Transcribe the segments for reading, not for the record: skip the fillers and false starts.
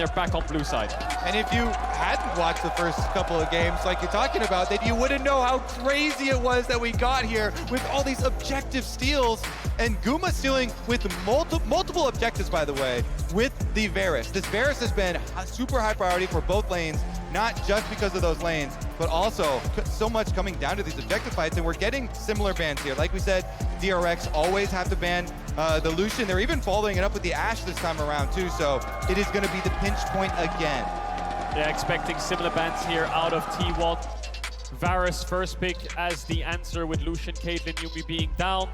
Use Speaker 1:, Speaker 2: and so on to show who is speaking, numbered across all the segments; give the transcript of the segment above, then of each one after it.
Speaker 1: they're back on blue side.
Speaker 2: And if you hadn't watched the first couple of games like you're talking about, then you wouldn't know how crazy it was that we got here with all these objective steals. And Guma stealing with multiple objectives, by the way, with the Varus. This Varus has been a super high priority for both lanes, not just because of those lanes, but also so much coming down to these objective fights. And we're getting similar bans here. Like we said, DRX always have to ban the Lucian. They're even following it up with the Ashe this time around too. So it is going to be the pinch point again.
Speaker 1: Yeah, expecting similar bans here out of T1. Varus first pick as the answer with Lucian, Caitlyn, Yuumi being down.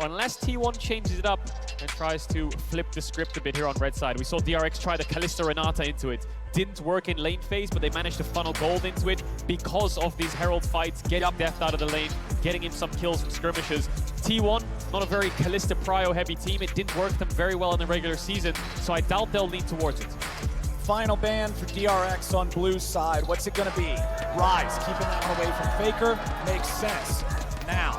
Speaker 1: Unless T1 changes it up and tries to flip the script a bit here on red side. We saw DRX try the Kalista Renata into it. Didn't work in lane phase, but they managed to funnel gold into it because of these Herald fights, getting Death out of the lane, getting in some kills from skirmishes. T1, not a very Kalista Prio heavy team. It didn't work them very well in the regular season, so I doubt they'll lean towards it.
Speaker 3: Final ban for DRX on blue side. What's it gonna be? Rise, keeping that one away from Faker, makes sense. Now,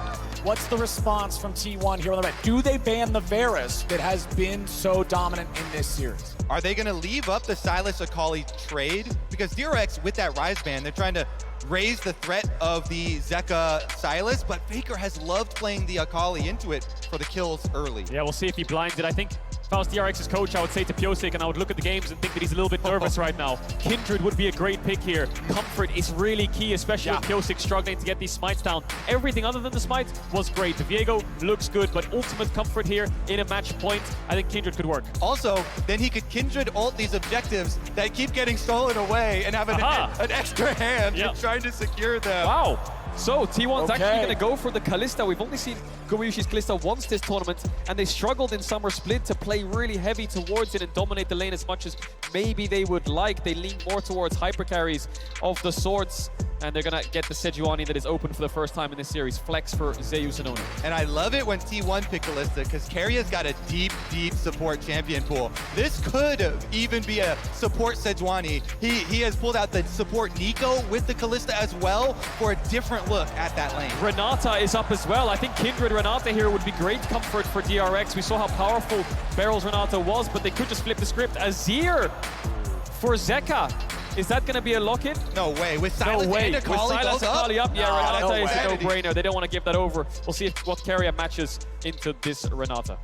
Speaker 3: what's the response from T1 here on the red? Do they ban the Varus that has been so dominant in this series?
Speaker 2: Are they gonna leave up the Sylas Akali trade? Because DRX, with that Rise ban, they're trying to raise the threat of the Zeka Sylas, but Faker has loved playing the Akali into it for the kills early.
Speaker 1: Yeah, we'll see if he blinds it. I think if I was DRX's coach, I would say to Piosik, and I would look at the games and think that he's a little bit nervous right now. Kindred would be a great pick here. Comfort is really key, especially with Piosik struggling to get these smites down. Everything other than the smites was great. Viego looks good, but ultimate comfort here in a match point, I think Kindred could work.
Speaker 2: Also, then he could Kindred ult these objectives that keep getting stolen away and have an extra hand in trying to secure them.
Speaker 1: Wow. So T1's actually going to
Speaker 3: Okay.
Speaker 1: go for the Kalista. We've only seen Gumiyushi's Kalista once this tournament, and they struggled in Summer Split to play really heavy towards it and dominate the lane as much as maybe they would like. They lean more towards hyper carries of the sorts, and they're going to get the Sejuani that is open for the first time in this series. Flex for Zeus and Oni.
Speaker 2: And I love it when T1 pick Kalista because Keiria's got a deep, deep support champion pool. This could even be a support Sejuani. He has pulled out the support Nico with the Kalista as well for a different look at that lane.
Speaker 1: Renata is up as well. I think Kindred Renata here would be great comfort for DRX. We saw how powerful Barrel's Renata was, but they could just flip the script. Azir for Zeka. Is that going to be a lock-in?
Speaker 2: No way. With Sylas
Speaker 1: No way.
Speaker 2: and
Speaker 1: With
Speaker 2: Akali
Speaker 1: Sylas
Speaker 2: both
Speaker 1: Akali up, yeah, Renata
Speaker 3: no
Speaker 1: is
Speaker 3: way.
Speaker 1: a no-brainer. They don't want to give that over. We'll see what Keria matches into this Renata.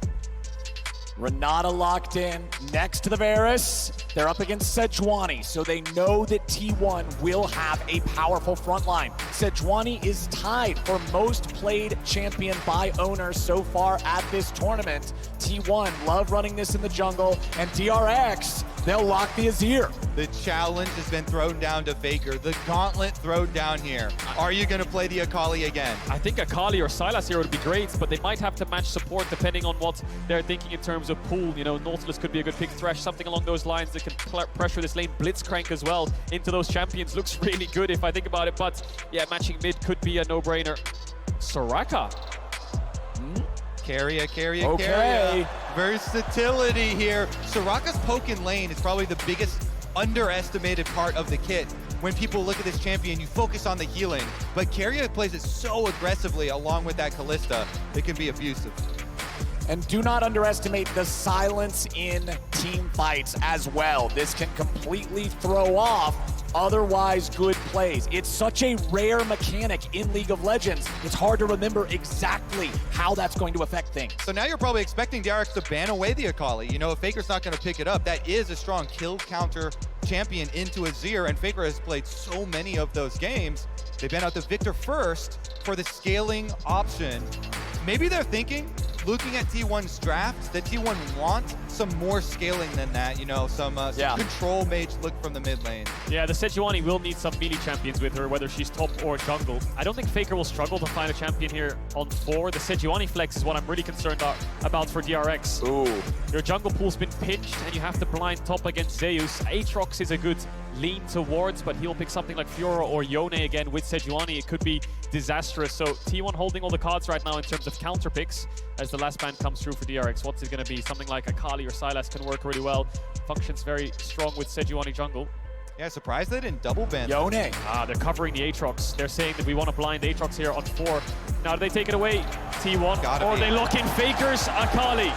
Speaker 3: Renata locked in next to the Varus. They're up against Sejuani, so they know that T1 will have a powerful front line. Sejuani is tied for most played champion by owners so far at this tournament. T1 love running this in the jungle, and DRX, they'll lock the Azir.
Speaker 2: The challenge has been thrown down to Faker. The gauntlet thrown down here. Are you going to play the Akali again?
Speaker 1: I think Akali or Sylas here would be great, but they might have to match support depending on what they're thinking in terms of pool. You know, Nautilus could be a good pick. Thresh, something along those lines that can pressure this lane. Blitzcrank as well into those champions. Looks really good if I think about it, but yeah, matching mid could be a no-brainer. Soraka.
Speaker 2: Keria.
Speaker 3: Okay.
Speaker 2: Versatility here. Soraka's poke in lane is probably the biggest underestimated part of the kit. When people look at this champion, you focus on the healing, but Keria plays it so aggressively along with that Kalista, it can be abusive.
Speaker 3: And do not underestimate the silence in team fights as well. This can completely throw off otherwise good plays. It's such a rare mechanic in League of Legends. It's hard to remember exactly how that's going to affect things.
Speaker 2: So now you're probably expecting DRX to ban away the Akali. You know, if Faker's not going to pick it up, that is a strong kill counter champion into Azir, and Faker has played so many of those games. They ban out the Victor first for the scaling option. Maybe they're thinking, looking at T1's draft, that T1 wants some more scaling than that, you know, some control mage look from the mid lane.
Speaker 1: Yeah, the Sejuani will need some melee champions with her, whether she's top or jungle. I don't think Faker will struggle to find a champion here on 4. The Sejuani flex is what I'm really concerned about for DRX.
Speaker 3: Ooh.
Speaker 1: Your jungle pool's been pinched and you have to blind top against Zeus. Aatrox is a good lean towards, but he'll pick something like Fiora or Yone again with Sejuani. It could be disastrous. So T1 holding all the cards right now in terms of counter picks as the last ban comes through for DRX. What's it going to be? Something like Akali or Sylas can work really well. Functions very strong with Sejuani jungle.
Speaker 2: Yeah, surprised they didn't double ban.
Speaker 3: Yone.
Speaker 1: They're covering the Aatrox. They're saying that we want to blind Aatrox here on 4. Now, do they take it away, T1?
Speaker 2: Gotta
Speaker 1: or
Speaker 2: be.
Speaker 1: they lock in Faker's Akali?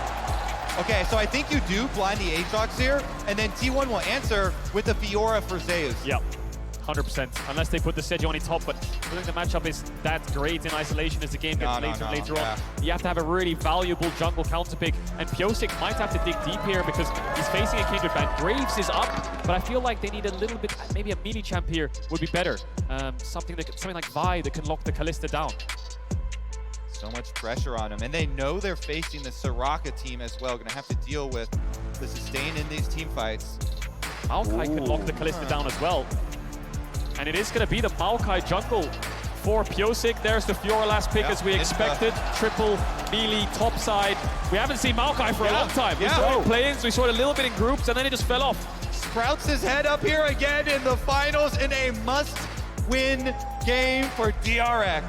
Speaker 2: Okay, so I think you do blind the Aatrox here, and then T1 will answer with the Fiora for Zeus.
Speaker 1: Yep. 100%, unless they put the Sejuani top, but I think the matchup is that great in isolation as the game gets later and later on. You have to have a really valuable jungle counter pick, and Pyosik might have to dig deep here because he's facing a Kindred ban. Graves is up, but I feel like they need a little bit, maybe a mini champ here would be better. Something like Vi that can lock the Kalista down.
Speaker 2: So much pressure on him, and they know they're facing the Soraka team as well. Gonna have to deal with the sustain in these team fights.
Speaker 1: Maokai can lock the Kalista down as well. And it is going to be the Maokai jungle for Pyosik. There's the Fiora last pick as we expected. Triple melee top side. We haven't seen Maokai for a long time. We saw it in play-ins, we saw it a little bit in groups, and then it just fell off.
Speaker 2: Sprouts his head up here again in the finals in a must-win game for DRX.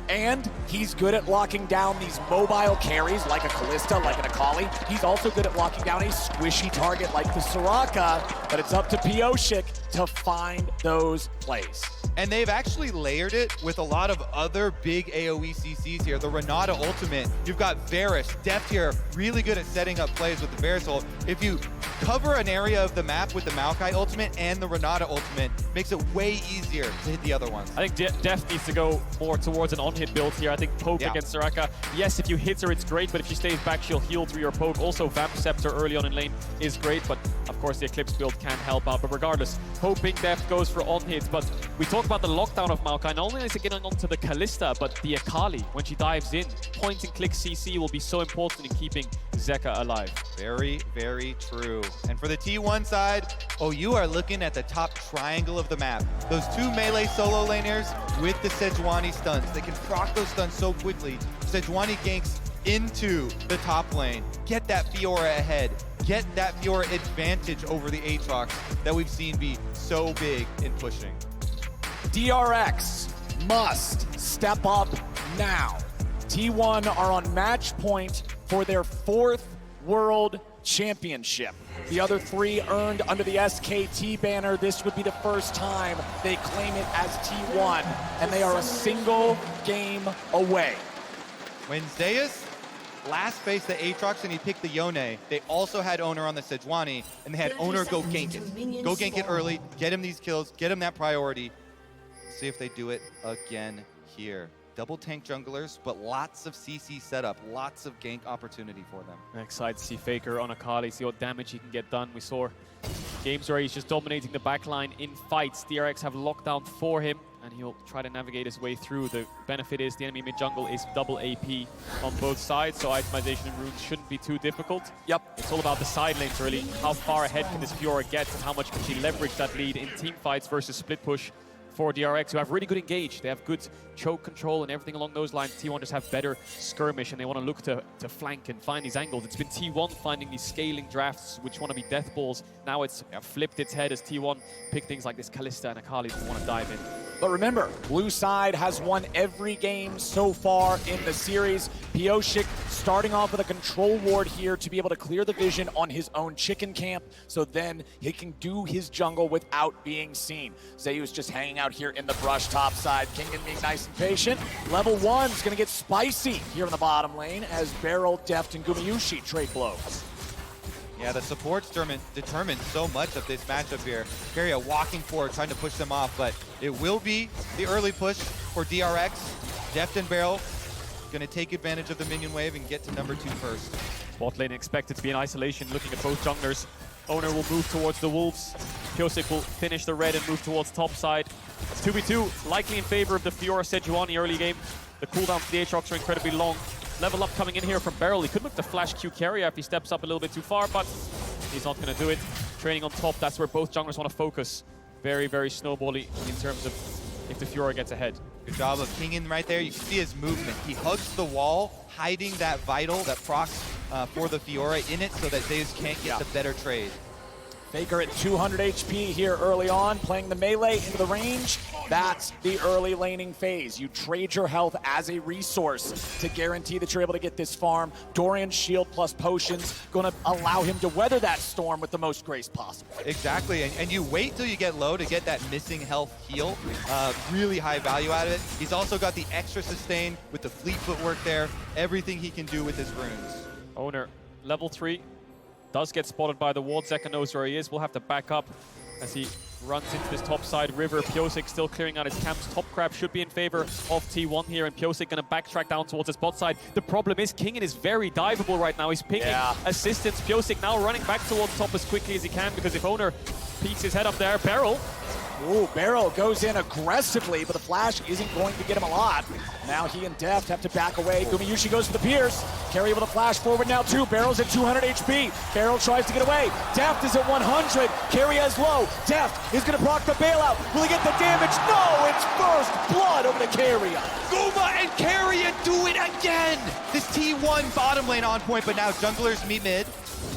Speaker 3: And he's good at locking down these mobile carries like a Kalista, like an Akali. He's also good at locking down a squishy target like the Soraka, but it's up to Pyosik to find those plays.
Speaker 2: And they've actually layered it with a lot of other big AoE CCs here. The Renata ultimate, you've got Varus, Deft here, really good at setting up plays with the Varus ult. If you cover an area of the map with the Maokai ultimate and the Renata ultimate, makes it way easier to hit the other ones.
Speaker 1: I think Deft needs to go more towards an on-hit build here. I think poke against Soraka. Yes, if you hit her, it's great, but if she stays back, she'll heal through your poke. Also, Vamp Scepter early on in lane is great, but of course the Eclipse build can help out. But regardless, hoping Deft goes for on-hits. But we talk about the lockdown of Maokai. Not only is it getting onto the Kalista, but the Akali, when she dives in, point-and-click CC will be so important in keeping Zeka alive.
Speaker 2: Very, very true. And for the T1 side, you are looking at the top triangle of the map. Those two melee solo laners with the Sejuani stuns. They can proc those stuns so quickly. Sejuani ganks into the top lane. Get that Fiora ahead. Get that Fiora advantage over the Aatrox that we've seen be so big in pushing.
Speaker 3: DRX must step up now. T1 are on match point for their 4th World Championship. The other 3 earned under the SKT banner. This would be the first time they claim it as T1, and they are a single game away.
Speaker 2: When Zeus last faced the Aatrox and he picked the Yone, they also had Owner on the Sejuani, and they had Owner go gank it. Go gank it early, get him these kills, get him that priority. See if they do it again here. Double tank junglers, but lots of CC setup, lots of gank opportunity for them.
Speaker 1: I'm excited to see Faker on Akali, see what damage he can get done. We saw games where he's just dominating the backline in fights. DRX have lockdown for him, and he'll try to navigate his way through. The benefit is the enemy mid-jungle is double AP on both sides, so itemization and runes shouldn't be too difficult.
Speaker 3: Yep.
Speaker 1: It's all about the side lanes, really. How far ahead can this Fiora get, and how much can she leverage that lead in team fights versus split push for DRX, who have really good engage. They have good choke control and everything along those lines. T1 just have better skirmish, and they want to look to flank and find these angles. It's been T1 finding these scaling drafts, which want to be death balls. Now it's flipped its head as T1 pick things like this Kalista and Akali that want to dive in.
Speaker 3: But remember, blue side has won every game so far in the series. Pyosik starting off with a control ward here to be able to clear the vision on his own chicken camp, so then he can do his jungle without being seen. Zeus just hanging out here in the brush top side. Kingen being nice and patient. Level 1's gonna get spicy here in the bottom lane as Beryl, Deft, and Gumayushi trade blows.
Speaker 2: Yeah, the support's determined so much of this matchup here. Keria walking forward, trying to push them off, but it will be the early push for DRX. Deft and Beryl gonna take advantage of the minion wave and get to number 2 first.
Speaker 1: Bot lane expected to be in isolation, looking at both junglers. Owner will move towards the Wolves. Pyosik will finish the red and move towards top side. It's 2v2, likely in favor of the Fiora Sejuani early game. The cooldown for the Aatrox are incredibly long. Level up coming in here from Beryl. He could look to flash Q carrier if he steps up a little bit too far, but he's not going to do it. Training on top, that's where both junglers want to focus. Very, very snowbally in terms of if the Fiora gets ahead.
Speaker 2: Good job of Kingen right there. You can see his movement. He hugs the wall, hiding that vital, that procs for the Fiora in it so that Zeus can't get the better trade.
Speaker 3: Faker at 200 HP here early on, playing the melee into the range. That's the early laning phase. You trade your health as a resource to guarantee that you're able to get this farm. Dorian's shield plus potions going to allow him to weather that storm with the most grace possible.
Speaker 2: Exactly, and you wait till you get low to get that missing health heal. Really high value out of it. He's also got the extra sustain with the fleet footwork there. Everything he can do with his runes.
Speaker 1: Owner, level 3. does get spotted by the ward. Zeka knows where he is. We'll have to back up as he runs into this top side river. Pyosik still clearing out his camps. Top Crab should be in favor of T1 here, and Pyosik gonna backtrack down towards his bot side. The problem is Kingen is very diveable right now. He's picking assistance. Pyosik now running back towards top as quickly as he can, because if Owner peeks his head up there, Beryl.
Speaker 3: Ooh, Beryl goes in aggressively, but the flash isn't going to get him a lot. Now he and Deft have to back away. Gumayushi goes for the Pierce. Carry able to flash forward now too. Beryl's at 200 HP. Beryl tries to get away. Deft is at 100. Carry is low. Deft is going to block the bailout. Will he get the damage? No, it's first blood over to Carrier.
Speaker 2: Guma and Carrier do it again! This T1 bottom lane on point, but now junglers meet mid.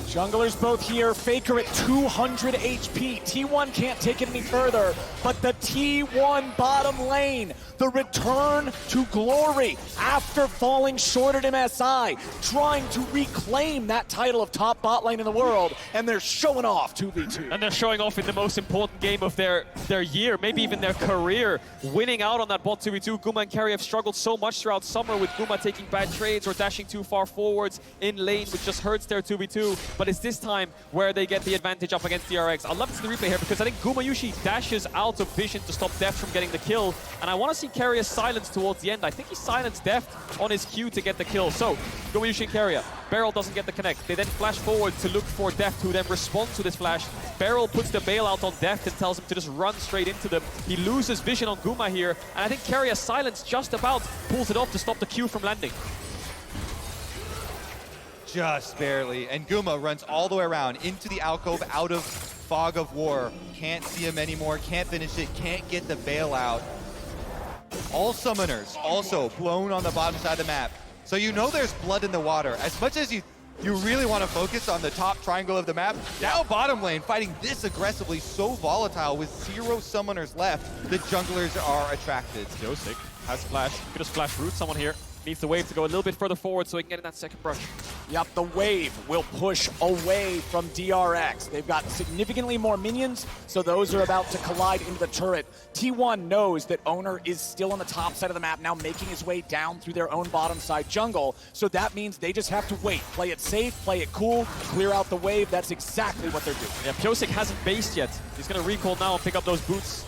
Speaker 3: Junglers both here. Faker at 200 HP. T1 can't take it any further, but the T1 bottom lane, the return to glory after falling short at MSI, trying to reclaim that title of top bot lane in the world, and they're showing off 2v2.
Speaker 1: And they're showing off in the most important game of their year, maybe even their career, winning out on that bot 2v2. Guma and Carry have struggled so much throughout summer, with Guma taking bad trades or dashing too far forwards in lane, which just hurts their 2v2. But it's this time where they get the advantage up against DRX. I love to see the replay here, because I think Gumayushi dashes out of vision to stop Deft from getting the kill, and I want to see Carrier silence towards the end. I think he silenced Deft on his Q to get the kill. So Gumayushi and Carrier. Beryl doesn't get the connect. They then flash forward to look for Deft, who then responds to this flash. Beryl puts the bailout on Deft and tells him to just run straight into them. He loses vision on Guma here, and I think Carrier silence just about pulls it off to stop the Q from landing.
Speaker 2: Just barely, and Guma runs all the way around into the alcove, out of Fog of War. Can't see him anymore, can't finish it, can't get the bailout. All summoners also blown on the bottom side of the map. So you know there's blood in the water. As much as you really want to focus on the top triangle of the map, now bottom lane fighting this aggressively, so volatile with 0 summoners left, the junglers are attracted.
Speaker 1: Pyosik has flash. He could just flash root someone here. Needs the wave to go a little bit further forward so he can get in that second brush.
Speaker 3: Yep, the wave will push away from DRX. They've got significantly more minions, so those are about to collide into the turret. T1 knows that Owner is still on the top side of the map, now making his way down through their own bottom side jungle, so that means they just have to wait. Play it safe, play it cool, clear out the wave. That's exactly what they're doing.
Speaker 1: Yeah, Pyosik hasn't based yet. He's going to recall now and pick up those boots.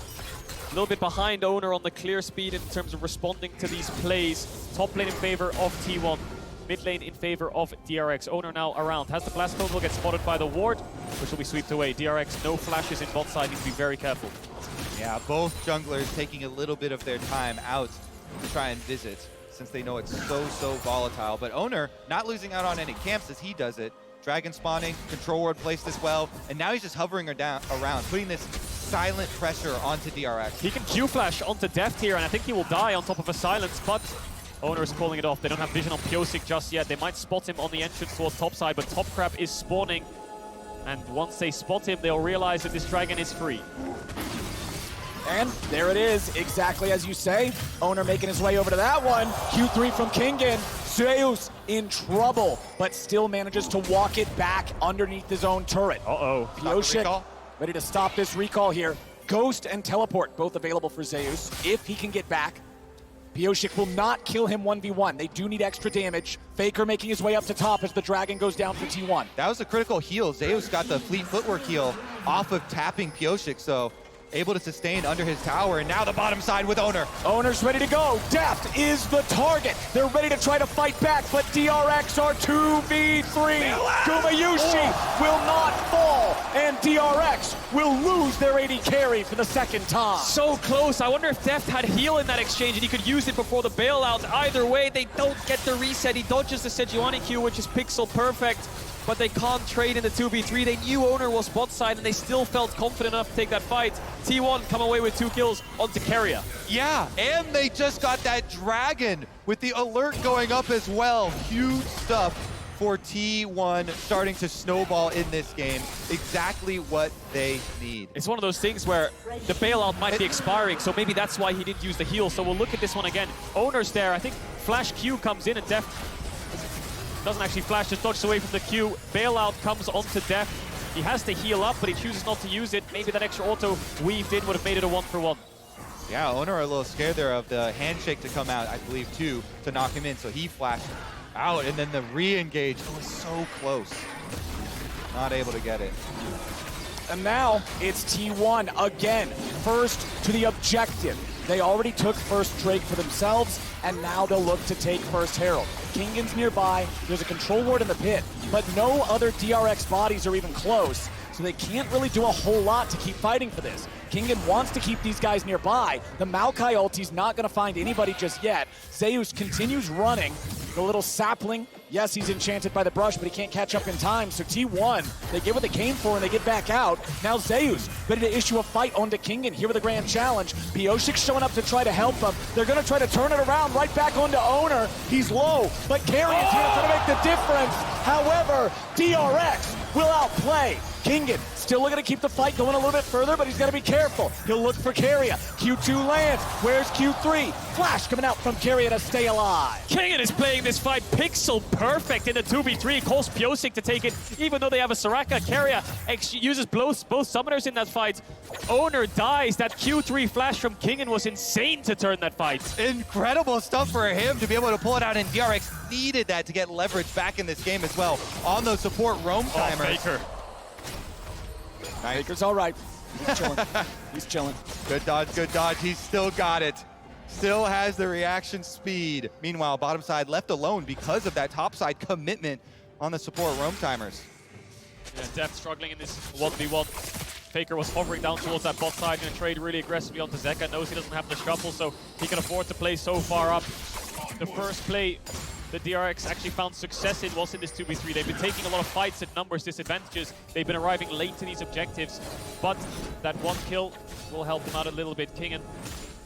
Speaker 1: A little bit behind Owner on the clear speed in terms of responding to these plays. Top lane in favor of T1. Mid lane in favor of DRX. Owner now around. Has the blast code, will get spotted by the ward, which will be swept away. DRX, no flashes in bot side, needs to be very careful.
Speaker 2: Yeah, both junglers taking a little bit of their time out to try and visit, since they know it's so volatile. But Owner not losing out on any camps as he does it. Dragon spawning, control ward placed as well, and now he's just hovering around, putting this silent pressure onto DRX.
Speaker 1: He can Q-flash onto Deft here, and I think he will die on top of a silence, but Owner is calling it off. They don't have vision on Pyosik just yet. They might spot him on the entrance towards top side, but Top Crab is spawning, and once they spot him, they'll realize that this dragon is free.
Speaker 3: And there it is, exactly as you say. Owner making his way over to that one. Q3 from Kingen. Zeus in trouble, but still manages to walk it back underneath his own turret.
Speaker 1: Uh-oh.
Speaker 3: Pyosik ready to stop this recall here. Ghost and Teleport both available for Zeus if he can get back. Pyosik will not kill him 1v1. They do need extra damage. Faker making his way up to top as the dragon goes down for T1.
Speaker 2: That was a critical heal. Zeus got the fleet footwork heal off of tapping Pyosik, so able to sustain under his tower, and now the bottom side with Owner.
Speaker 3: Owner's ready to go. Deft is the target. They're ready to try to fight back, but DRX are 2v3. Gumayushi will not fall, and DRX will lose their AD carry for the second time.
Speaker 1: So close. I wonder if Deft had heal in that exchange and he could use it before the bailout. Either way, they don't get the reset. He dodges the Sejuani Q, which is pixel perfect, but they can't trade in the 2v3. They knew Owner was bot side, and they still felt confident enough to take that fight. T1 come away with 2 kills onto Carrier.
Speaker 2: Yeah, and they just got that dragon with the alert going up as well. Huge stuff for T1 starting to snowball in this game. Exactly what they need.
Speaker 1: It's one of those things where the bailout might be expiring, so maybe that's why he didn't use the heal. So we'll look at this one again. Owner's there. I think Flash Q comes in, and Deft doesn't actually flash, just dodges away from the Q. Bailout comes onto Deft. He has to heal up, but he chooses not to use it. Maybe that extra auto weaved in would have made it a 1-for-1.
Speaker 2: Yeah, Owner are a little scared there of the handshake to come out, I believe, too, to knock him in. So he flashed out, and then the re-engage was so close. Not able to get it.
Speaker 3: And now it's T1 again, first to the objective. They already took first Drake for themselves, and now they'll look to take first Herald. Kingan's nearby, there's a control ward in the pit, but no other DRX bodies are even close, so they can't really do a whole lot to keep fighting for this. Kingan wants to keep these guys nearby. The Maokai ulti's not gonna find anybody just yet. Zeus continues running. The little sapling, yes, he's enchanted by the brush, but he can't catch up in time. So T1, they get what they came for and they get back out. Now Zeus, ready to issue a fight onto Kingan here with a grand challenge. Pioshik showing up to try to help them. They're gonna try to turn it around right back onto Owner. He's low, but Carrion's here to make the difference. However, DRX will outplay. Kingan still looking to keep the fight going a little bit further, but he's got to be careful. He'll look for Carrier. Q2 lands. Where's Q3? Flash coming out from Carrier to stay alive.
Speaker 1: Kingan is playing this fight pixel perfect in the 2v3. Calls Pioshik to take it, even though they have a Soraka. Carrier uses both summoners in that fight. Owner dies. That Q3 flash from Kingan was insane to turn that fight.
Speaker 2: Incredible stuff for him to be able to pull it out, and DRX needed that to get leverage back in this game as well on those support roam timers.
Speaker 1: Faker.
Speaker 2: Nice.
Speaker 3: Faker's all right. He's chilling. He's chilling.
Speaker 2: Good dodge, good dodge. He's still got it. Still has the reaction speed. Meanwhile, bottom side left alone because of that top side commitment on the support roam timers.
Speaker 1: Yeah, Deft struggling in this 1v1. Faker was hovering down towards that bot side, going to trade really aggressively onto Zeka. Knows he doesn't have the shuffle, so he can afford to play so far up. The first play the DRX actually found success in was in this 2v3. They've been taking a lot of fights at numbers disadvantages. They've been arriving late to these objectives, but that one kill will help them out a little bit. Kingan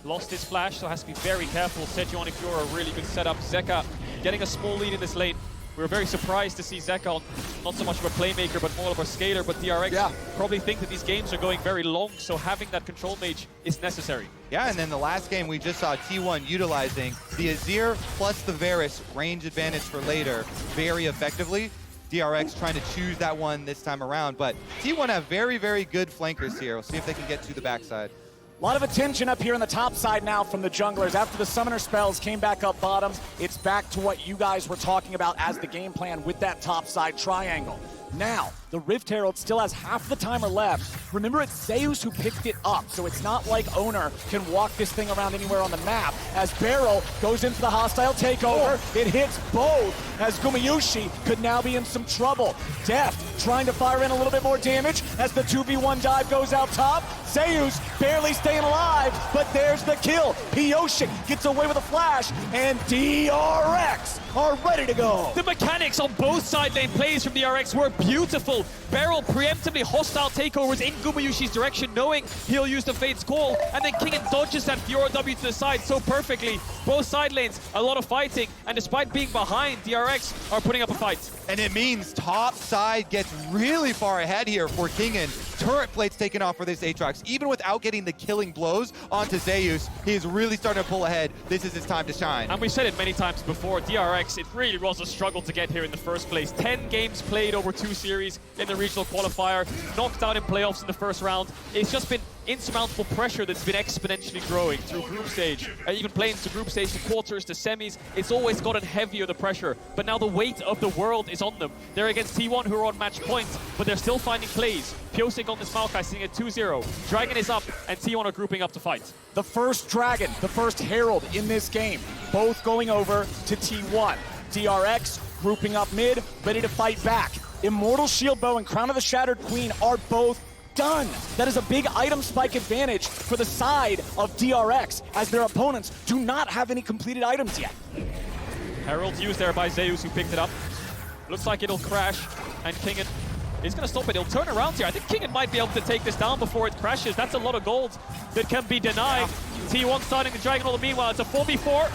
Speaker 1: lost his flash, so has to be very careful. Sejuani Fiora, a really good setup. Zeka getting a small lead in this lane. We were very surprised to see Zeka on not so much of a playmaker, but more of a scaler. But DRX probably think that these games are going very long, so having that control mage is necessary.
Speaker 2: Yeah, and then the last game we just saw T1 utilizing the Azir plus the Varus range advantage for later very effectively. DRX trying to choose that one this time around, but T1 have very, very good flankers here. We'll see if they can get to the backside.
Speaker 3: A lot of attention up here on the top side now from the junglers. After the summoner spells came back up bottom, it's back to what you guys were talking about as the game plan with that top side triangle. Now, the Rift Herald still has half the timer left. Remember, it's Zeus who picked it up, so it's not like Owner can walk this thing around anywhere on the map. As Barrel goes into the hostile takeover, it hits both, as Gumayushi could now be in some trouble. Deft trying to fire in a little bit more damage as the 2v1 dive goes out top. Zeus barely staying alive, but there's the kill. Pioshik gets away with a flash, and DRX are ready to go.
Speaker 1: The mechanics on both side lane plays from DRX were beautiful. Barrel preemptively hostile takeovers in Gumayushi's direction, knowing he'll use the Fate's Call, and then Kingan dodges that Fiora W to the side so perfectly. Both side lanes, a lot of fighting, and despite being behind, DRX are putting up a fight.
Speaker 2: And it means top side gets really far ahead here for Kingan. Turret plates taken off for this Aatrox. Even without getting the killing blows onto Zeus, he is really starting to pull ahead. This is his time to shine.
Speaker 1: And we've said it many times before, DRX, it really was a struggle to get here in the first place. 10 games played over 2 series in the regional qualifier, knocked out in playoffs in the first round. It's just been insurmountable pressure that's been exponentially growing through group stage, even playing to group stage, to quarters, to semis. It's always gotten heavier, the pressure, but now the weight of the world is on them. They're against T1 who are on match point, but they're still finding plays. Pioshik on this Maokai sitting at 2-0. Dragon is up, and T1 are grouping up to fight.
Speaker 3: The first Dragon, the first Herald in this game, both going over to T1. DRX grouping up mid, ready to fight back. Immortal Shield Bow and Crown of the Shattered Queen are both done. That is a big item spike advantage for the side of DRX, as their opponents do not have any completed items yet.
Speaker 1: Herald used there by Zeus, who picked it up. Looks like it'll crash, and Kingan is going to stop it. He'll turn around here. I think Kingan might be able to take this down before it crashes. That's a lot of gold that can be denied. T1 starting the Dragon All the meanwhile. It's a 4v4.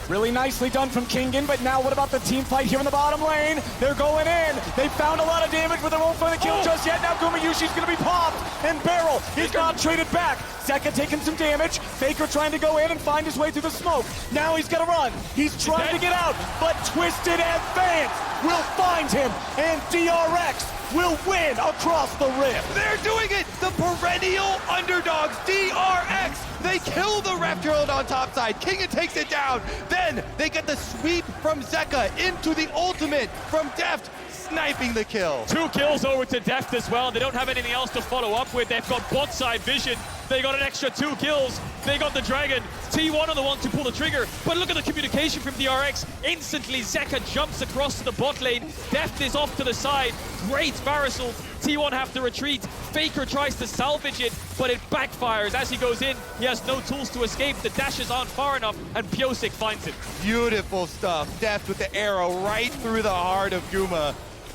Speaker 3: Really nicely done from Kingan, but now what about the team fight here in the bottom lane? They're going in. They found a lot of damage, but they won't find the kill just yet. Now Gumayushi's going to be popped, and Barrel is not traded back. Zeka taking some damage. Faker trying to go in and find his way through the smoke. Now he's going to run. He's trying to get out, but Twisted Advance will find him, and DRX will win across the rift.
Speaker 2: They're doing it! The perennial underdogs, DRX! They kill the Rift Herald on top side. Kingan takes it down. Then they get the sweep from Zeka into the ultimate from Deft. sniping the kill.
Speaker 1: 2 kills over to Deft as well. They don't have anything else to follow up with. They've got bot side vision. They got an extra 2 kills. They got the Dragon. T1 are the one to pull the trigger. But look at the communication from DRX. Instantly, Zeka jumps across to the bot lane. Deft is off to the side. Great Varus ult. T1 have to retreat. Faker tries to salvage it, but it backfires. As he goes in, he has no tools to escape. The dashes aren't far enough, and Pyosik finds it.
Speaker 2: Beautiful stuff. Deft with the arrow right through the heart of Guma.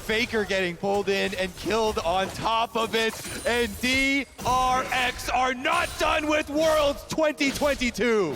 Speaker 2: Faker getting pulled in and killed on top of it. And DRX are not done with Worlds 2022.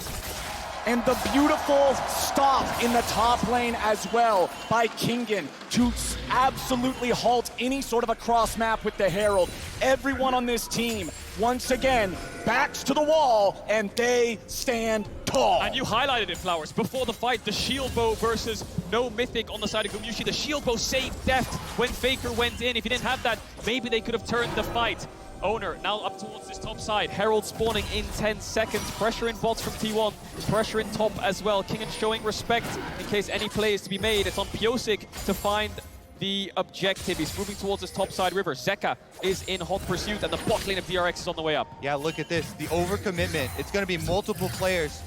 Speaker 3: And the beautiful stop in the top lane as well by Kingen to absolutely halt any sort of a cross map with the Herald. Everyone on this team, once again, backs to the wall, and they stand tall.
Speaker 1: And you highlighted it, Flowers. Before the fight, the shield bow versus no mythic on the side of Gumyushi. The shield bow saved Deft when Faker went in. If he didn't have that, maybe they could have turned the fight. Owner now up towards this top side. Herald spawning in 10 seconds. Pressure in bots from T1. Pressure in top as well. Kingen showing respect in case any play is to be made. It's on Pyosik to find the objective. He's moving towards this top side river. Zeka is in hot pursuit, and the bot lane of DRX is on the way up.
Speaker 2: Yeah, look at this. The overcommitment. It's going to be multiple players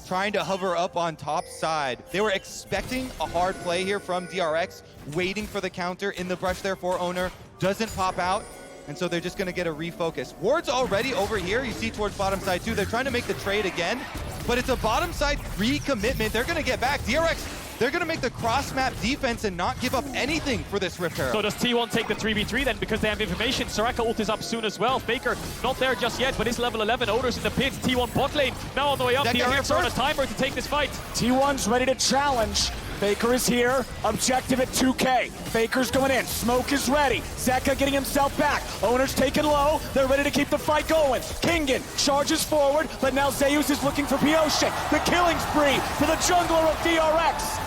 Speaker 2: trying to hover up on top side. They were expecting a hard play here from DRX, waiting for the counter in the brush there for Owner. Doesn't pop out. And so they're just going to get a refocus. Ward's already over here. You see towards bottom side too. They're trying to make the trade again, but it's a bottom side recommitment. They're going to get back. DRX, they're going to make the cross map defense and not give up anything for this Rift Herald.
Speaker 1: So does T1 take the 3v3 then because they have information? Soraka ult is up soon as well. Faker not there just yet, but is level 11. Owner's in the pit. T1 bot lane now on the way up. DRX are on a timer to take this fight.
Speaker 3: T1's ready to challenge. Faker is here, objective at 2K. Faker's going in, smoke is ready. Zeka getting himself back. Owner's taken low, they're ready to keep the fight going. Kingen charges forward, but now Zeus is looking for Pyosik. The killing spree for the jungler of DRX.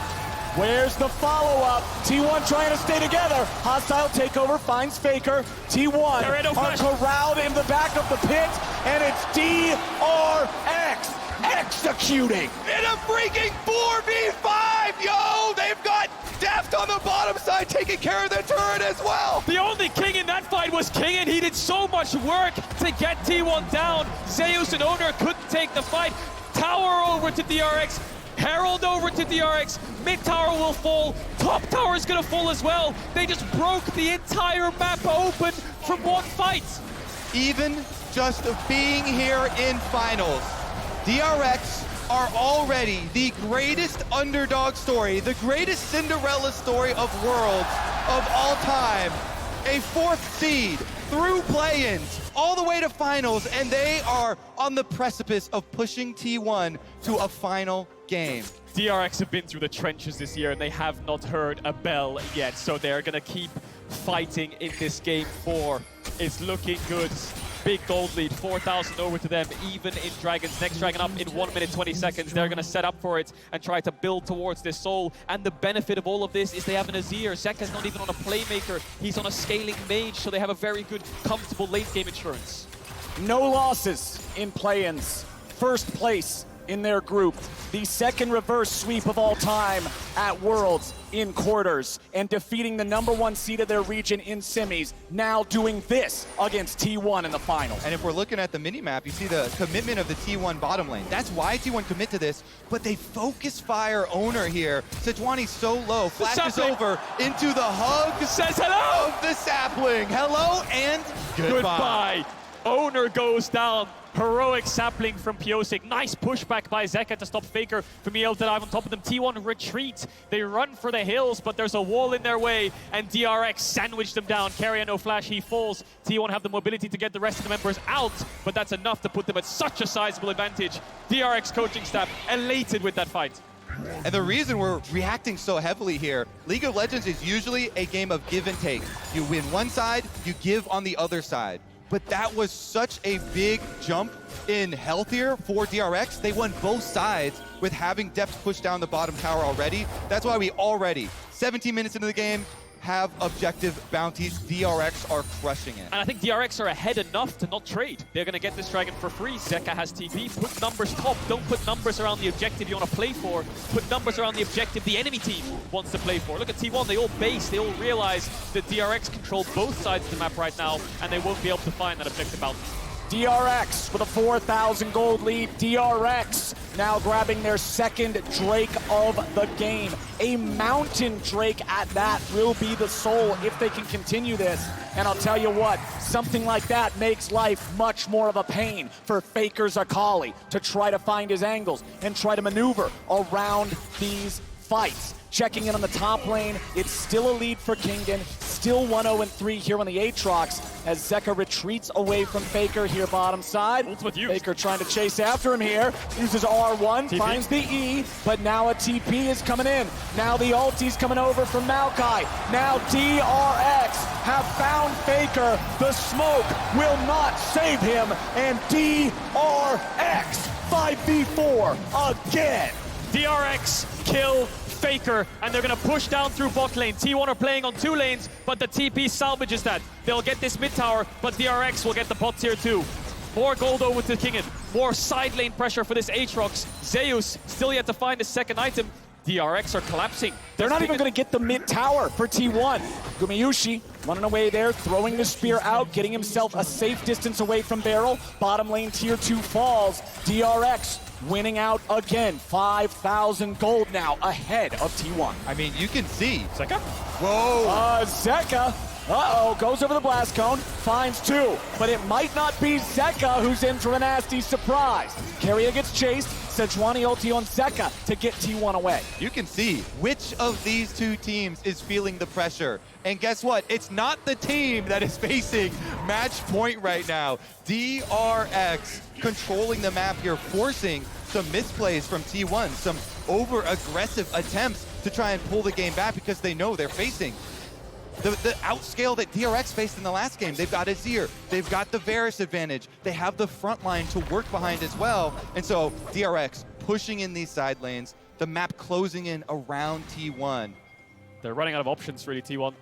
Speaker 3: Where's the follow-up? T1 trying to stay together. Hostile takeover finds Faker. T1 are corralled in the back of the pit, and it's DRX executing.
Speaker 2: In a freaking 4v5, yo! They've got Deft on the bottom side taking care of their turret as well.
Speaker 1: The only king in that fight was Kingen. He did so much work to get T1 down. Zeus and Owner couldn't take the fight. Tower over to DRX. Herald over to DRX. Mid tower will fall. Top tower is gonna fall as well. They just broke the entire map open from one fight.
Speaker 2: Even just being here in finals, DRX are already the greatest underdog story, the greatest Cinderella story of Worlds of all time. A 4th seed through play-ins all the way to finals, and they are on the precipice of pushing T1 to a final game.
Speaker 1: DRX have been through the trenches this year and they have not heard a bell yet, so they're gonna keep fighting in this game 4. It's looking good. Big gold lead, 4,000 over to them, even in Dragons. Next Dragon up in 1 minute 20 seconds. They're gonna set up for it and try to build towards this soul. And the benefit of all of this is they have an Azir. Zeka's not even on a playmaker. He's on a scaling mage, so they have a very good, comfortable late game insurance.
Speaker 3: No losses in play-ins. First place in their group. The second reverse sweep of all time at Worlds in quarters, and defeating the #1 seed of their region in semis. Now doing this against T1 in the finals.
Speaker 2: And if we're looking at the mini-map, you see the commitment of the T1 bottom lane. That's why T1 commit to this, but they focus fire Owner here. Sejuani's so low, flashes over into the hug.
Speaker 1: Says hello!
Speaker 2: Of the sapling. Hello and goodbye.
Speaker 1: Owner goes down. Heroic sapling from Pyosik. Nice pushback by Zeka to stop Faker from being able to dive on top of them. T1 retreat. They run for the hills, but there's a wall in their way, and DRX sandwiched them down. Carrier no flash, he falls. T1 have the mobility to get the rest of the members out, but that's enough to put them at such a sizable advantage. DRX coaching staff elated with that fight.
Speaker 2: And the reason we're reacting so heavily here, League of Legends is usually a game of give and take. You win one side, you give on the other side. But that was such a big jump in health here for DRX. They won both sides with having Deft push down the bottom tower already. That's why we already, 17 minutes into the game, have objective bounties. DRX are crushing it.
Speaker 1: And I think DRX are ahead enough to not trade. They're going to get this dragon for free. Zeka has TP. Put numbers top. Don't put numbers around the objective you want to play for. Put numbers around the objective the enemy team wants to play for. Look at T1. They all base. They all realize that DRX control both sides of the map right now, and they won't be able to find that objective bounty.
Speaker 3: DRX with a 4,000 gold lead. DRX now grabbing their second Drake of the game. A Mountain Drake at that will be the soul if they can continue this. And I'll tell you what, something like that makes life much more of a pain for Faker Zakali to try to find his angles and try to maneuver around these fights. Checking in on the top lane, it's still a lead for Kingen. Still 1-0-3 here on the Aatrox as Zeka retreats away from Faker here bottom side.
Speaker 1: Ultimate use.
Speaker 3: Faker trying to chase after him here. Uses R1,
Speaker 1: TP.
Speaker 3: finds the E, but now a TP is coming in. Now the ulti's coming over from Maokai. Now DRX have found Faker. The smoke will not save him, and DRX 5v4 again.
Speaker 1: DRX kill Faker, and they're going to push down through bot lane. T1 are playing on 2 lanes, but the TP salvages that. They'll get this mid tower, but DRX will get the bot tier 2. More gold over to Kingen. More side lane pressure for this Aatrox. Zeus still yet to find his second item. DRX are collapsing.
Speaker 3: They're not even going to get the mid tower for T1. Gumayushi running away there, throwing the spear out, getting himself a safe distance away from Barrel. Bottom lane tier 2 falls. DRX winning out again. 5,000 gold now ahead of T1.
Speaker 2: I mean, you can see.
Speaker 1: Zeka?
Speaker 2: Whoa.
Speaker 3: Zeka. Goes over the blast cone, finds 2, but it might not be Zeka who's in for a nasty surprise. Keria gets chased, Sejuani ulti on Zeka to get T1 away.
Speaker 2: You can see which of these two teams is feeling the pressure. And guess what? It's not the team that is facing match point right now. DRX controlling the map here, forcing some misplays from T1, some over-aggressive attempts to try and pull the game back because they know they're facing the outscale that DRX faced in the last game. They've got Azir, they've got the Varus advantage, they have the front line to work behind as well. And so DRX pushing in these side lanes, the map closing in around T1.
Speaker 1: They're running out of options, really, T1.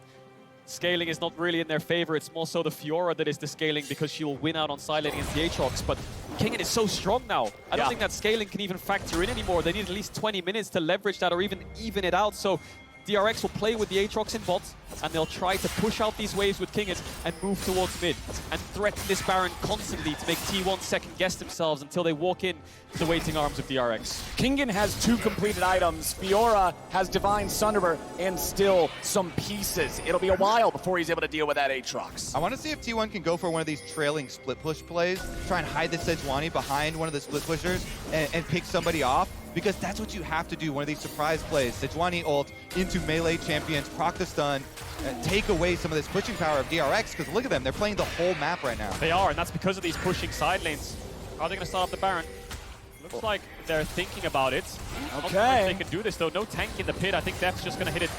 Speaker 1: Scaling is not really in their favor. It's more so the Fiora that is the scaling because she will win out on side lane against the Aatrox. But Kingen is so strong now. I don't think that scaling can even factor in anymore. They need at least 20 minutes to leverage that or even it out. So DRX will play with the Aatrox in bot, and they'll try to push out these waves with Kingen and move towards mid and threaten this Baron constantly to make T1 second guess themselves until they walk in to the waiting arms of DRX.
Speaker 3: Kingen has 2 completed items. Fiora has Divine Sunderer and still some pieces. It'll be a while before he's able to deal with that Aatrox.
Speaker 2: I want to see if T1 can go for one of these trailing split push plays, try and hide the Sejuani behind one of the split pushers and pick somebody off, because that's what you have to do, one of these surprise plays. Sejuani ult into melee champions, proc the stun, take away some of this pushing power of DRX, because look at them, they're playing the whole map right now.
Speaker 1: They are, and that's because of these pushing side lanes. Are they going to start up the Baron? Looks like they're thinking about it. Not sure if they can do this though. No tank in the pit. I think Def's just going to hit it.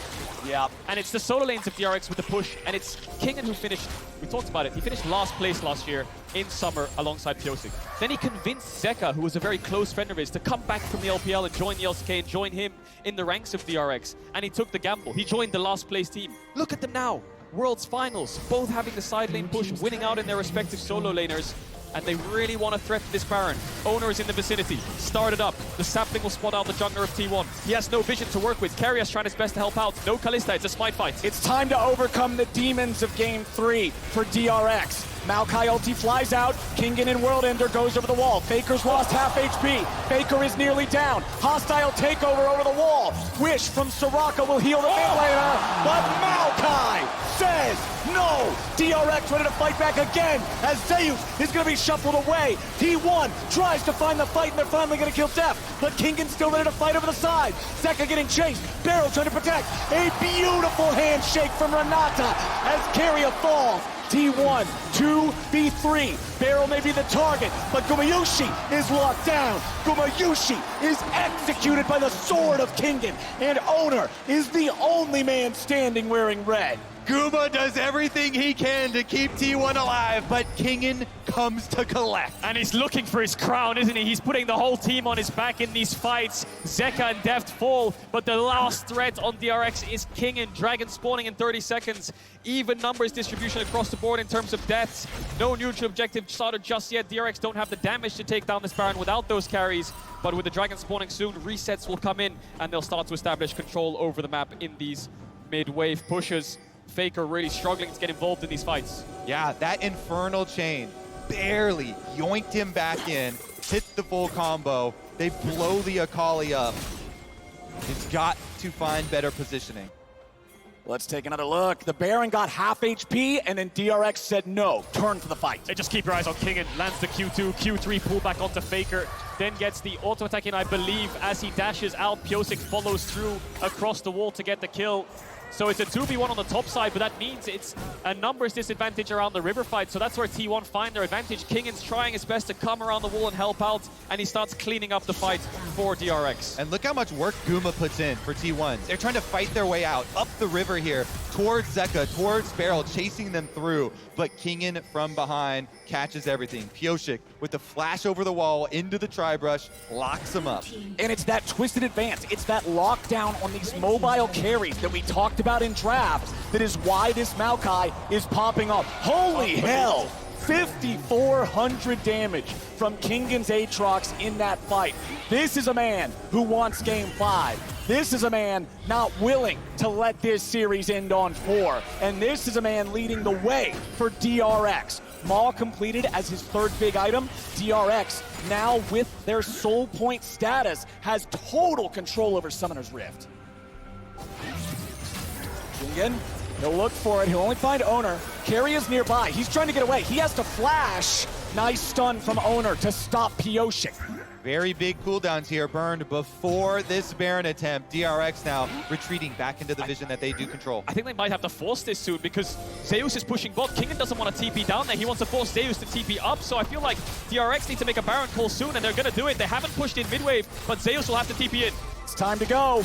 Speaker 3: Yeah.
Speaker 1: And it's the solo lanes of DRX with the push, and it's Kingen who finished, we talked about it, he finished last place last year in summer alongside Pyosik. Then he convinced Zeka, who was a very close friend of his, to come back from the LPL and join the LCK and join him in the ranks of DRX. And he took the gamble. He joined the last place team. Look at them now. World's finals, both having the side lane push, winning out in their respective solo laners. And they really want to threaten this Baron. Owner is in the vicinity. Started up. The sapling will spot out the jungler of T1. He has no vision to work with. Karia's trying his best to help out. No Kalista. It's a smite fight.
Speaker 3: It's time to overcome the demons of Game 3 for DRX. Maokai ulti flies out. Kingen in World Ender goes over the wall. Faker's lost half HP. Faker is nearly down. Hostile takeover over the wall. Wish from Soraka will heal the mid laner, but Maokai says no. DRX ready to fight back again as Zeus is going to be shuffled away. T1 tries to find the fight, and they're finally going to kill Def, but Kingen's still ready to fight over the side. Zeka getting chased. Barrel trying to protect. A beautiful handshake from Renata as Keria falls. T1, 2v3. Barrel may be the target, but Gumayushi is locked down. Gumayushi is executed by the sword of Kingen, and Owner is the only man standing wearing red.
Speaker 2: Guma does everything he can to keep T1 alive, but Kingen comes to collect.
Speaker 1: And he's looking for his crown, isn't he? He's putting the whole team on his back in these fights. Zeka and Deft fall, but the last threat on DRX is Kingen. Dragon spawning in 30 seconds. Even numbers distribution across the board in terms of deaths. No neutral objective started just yet. DRX don't have the damage to take down this Baron without those carries. But with the Dragon spawning soon, resets will come in and they'll start to establish control over the map in these mid-wave pushes. Faker really struggling to get involved in these fights.
Speaker 2: Yeah, that Infernal Chain barely yoinked him back in, hit the full combo. They blow the Akali up. It's got to find better positioning.
Speaker 3: Let's take another look. The Baron got half HP, and then DRX said no, turn for the fight.
Speaker 1: They just keep your eyes on Kingen, lands the Q2, Q3 pull back onto Faker, then gets the auto attack in, I believe, as he dashes out. Piosik follows through across the wall to get the kill. So it's a 2v1 on the top side, but that means it's a numbers disadvantage around the river fight. So that's where T1 find their advantage. Kingen's trying his best to come around the wall and help out, and he starts cleaning up the fight for DRX.
Speaker 2: And look how much work Guma puts in for T1s. They're trying to fight their way out, up the river here, towards Zeka, towards Beryl, chasing them through. But Kingen from behind catches everything. Piosik with the flash over the wall into the tri-brush, locks him up.
Speaker 3: And it's that twisted advance. It's that lockdown on these mobile carries that we talked about in draft that is why this Maokai is popping up. Holy hell! 5,400 damage from Kingen's Aatrox in that fight. This is a man who wants game 5. This is a man not willing to let this series end on 4. And this is a man leading the way for DRX. Maul completed as his third big item. DRX, now with their soul point status, has total control over Summoner's Rift. Kingen, he'll look for it. He'll only find Owner. Carry is nearby. He's trying to get away. He has to flash. Nice stun from Owner to stop Piosik.
Speaker 2: Very big cooldowns here burned before this Baron attempt. DRX now retreating back into the vision that they do control.
Speaker 1: I think they might have to force this soon because Zeus is pushing bot. Kingen doesn't want to TP down there. He wants to force Zeus to TP up. So I feel like DRX need to make a Baron call soon, and they're going to do it. They haven't pushed in mid-wave, but Zeus will have to TP in.
Speaker 3: It's time to go.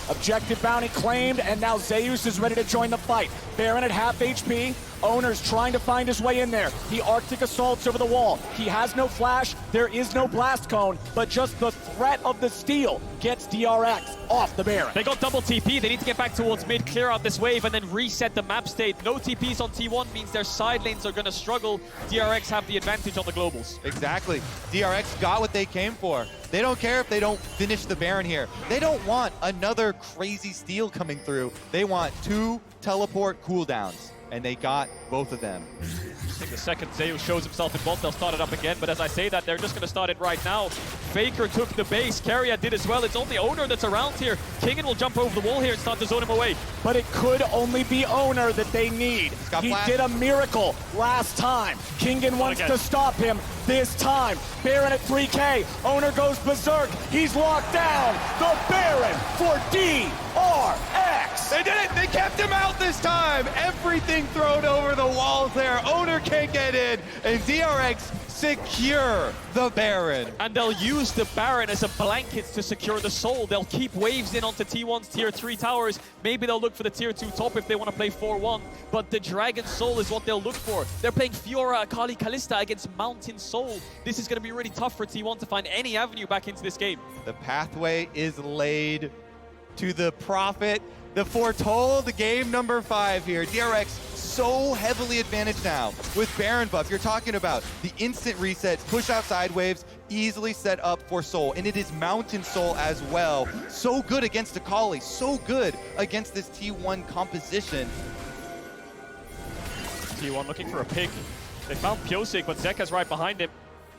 Speaker 3: Objective bounty claimed, and now Zeus is ready to join the fight. Baron at half HP. Owner's trying to find his way in there. He Arctic assaults over the wall. He has no flash. There is no blast cone, but just the threat of the steal gets DRX off the Baron.
Speaker 1: They got double TP. They need to get back towards mid, clear out this wave, and then reset the map state. No TPs on T1 means their side lanes are going to struggle. DRX have the advantage on the globals.
Speaker 2: Exactly. DRX got what they came for. They don't care if they don't finish the Baron here. They don't want another crazy steal coming through. They want 2 teleport cooldowns, and they got both of them.
Speaker 1: I think the second Zeus shows himself in bot, they'll start it up again. But as I say that, they're just going to start it right now. Faker took the base. Keria did as well. It's only Owner that's around here. Kingen will jump over the wall here and start to zone him away.
Speaker 3: But it could only be Owner that they need. He did a miracle last time. Kingen wants to stop him this time. Baron at 3K. Owner goes berserk. He's locked down. The Baron for DRX.
Speaker 2: They did it! They kept him out this time! Everything thrown over the walls there. Owner can't get in, and DRX secure the Baron.
Speaker 1: And they'll use the Baron as a blanket to secure the soul. They'll keep waves in onto T1's tier 3 towers. Maybe they'll look for the tier 2 top if they want to play 4-1. But the Dragon Soul is what they'll look for. They're playing Fiora, Akali, Kalista against Mountain Soul. This is going to be really tough for T1 to find any avenue back into this game.
Speaker 2: The pathway is laid to the Prophet. The foretold game number 5 here. DRX so heavily advantaged now with Baron buff. You're talking about the instant resets, push outside waves, easily set up for Soul. And it is Mountain Soul as well. So good against Akali, so good against this T1 composition.
Speaker 1: T1 looking for a pick. They found Piosik, but Zeka's right behind him.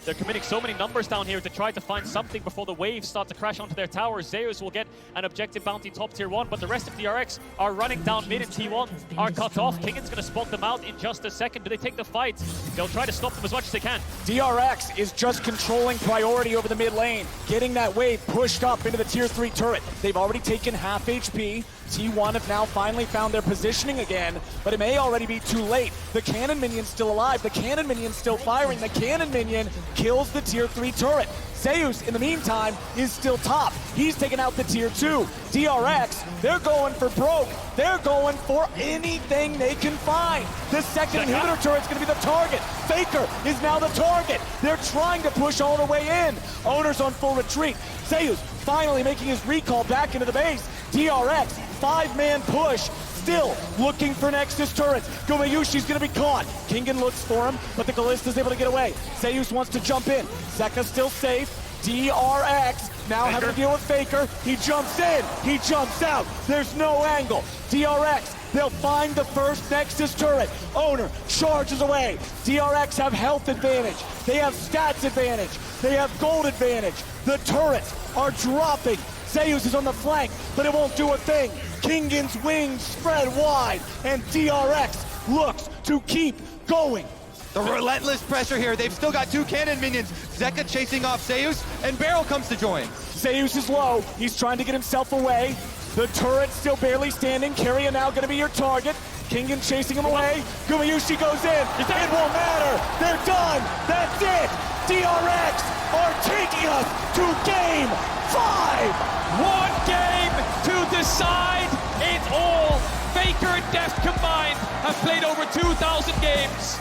Speaker 1: They're committing so many numbers down here to try to find something before the waves start to crash onto their towers. Zeus will get an objective bounty top tier 1, but the rest of DRX are running down mid and T1 are cut off. Kingen's going to spot them out in just a second. Do they take the fight? They'll try to stop them as much as they can.
Speaker 3: DRX is just controlling priority over the mid lane, getting that wave pushed up into the tier 3 turret. They've already taken half HP. T1 have now finally found their positioning again, but it may already be too late. The cannon minion's still alive. The cannon minion's still firing. The cannon minion kills the tier 3 turret. Zeus, in the meantime, is still top. He's taking out the tier 2. DRX, they're going for broke. They're going for anything they can find. The second inhibitor turret's gonna be the target. Faker is now the target. They're trying to push all the way in. Owner's on full retreat. Zeus finally making his recall back into the base. DRX, 5-man push. Still looking for Nexus turrets. Gumayushi's gonna be caught. Kingen looks for him, but the Callista's able to get away. Zeus wants to jump in. Zeka still safe. DRX now having to deal with Faker. He jumps in. He jumps out. There's no angle. DRX, they'll find the first Nexus turret. Owner charges away. DRX have health advantage. They have stats advantage. They have gold advantage. The turrets are dropping. Zeus is on the flank, but it won't do a thing. Kingen's wings spread wide, and DRX looks to keep going.
Speaker 2: The relentless pressure here. They've still got 2 cannon minions. Zeka chasing off Zeus, and Beryl comes to join.
Speaker 3: Zeus is low. He's trying to get himself away. The turret's still barely standing. Carrion now going to be your target. Kingen chasing him away. Gumayushi goes in. It won't matter. They're done. That's it. DRX are taking us to game 5.
Speaker 1: One game to decide it all. Faker and Deft combined have played over 2,000 games,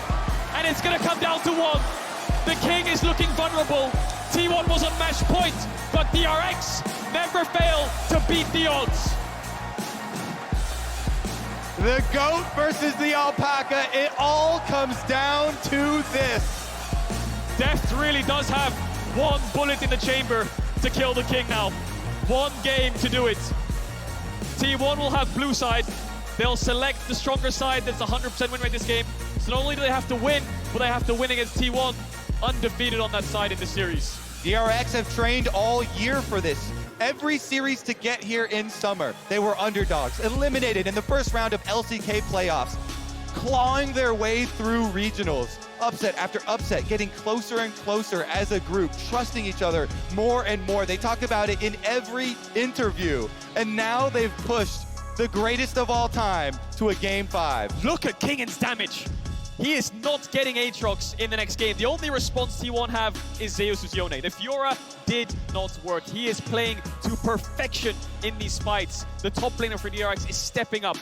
Speaker 1: and it's gonna come down to one. The King is looking vulnerable. T1 was on match point, but DRX never fail to beat the odds.
Speaker 2: The GOAT versus the Alpaca. It all comes down to this.
Speaker 1: Deft really does have one bullet in the chamber to kill the King now. One game to do it. T1 will have blue side. They'll select the stronger side that's 100% win rate this game. So not only do they have to win, but they have to win against T1, undefeated on that side in the series.
Speaker 2: DRX have trained all year for this. Every series to get here in summer, they were underdogs, eliminated in the first round of LCK playoffs, clawing their way through regionals. Upset after upset, getting closer and closer as a group, trusting each other more and more. They talk about it in every interview. And now they've pushed the greatest of all time to a game 5.
Speaker 1: Look at Kingen's damage. He is not getting Aatrox in the next game. The only response T1 have is Zeus' Yone. The Fiora did not work. He is playing to perfection in these fights. The top laner for DRX is stepping up.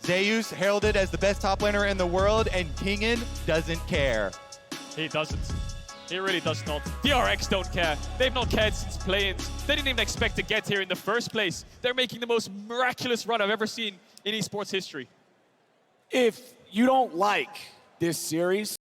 Speaker 2: Zeus heralded as the best top laner in the world, and Kingen doesn't care.
Speaker 1: He doesn't. He really does not. DRX don't care. They've not cared since play-ins. They didn't even expect to get here in the first place. They're making the most miraculous run I've ever seen in esports history.
Speaker 3: If you don't like this series,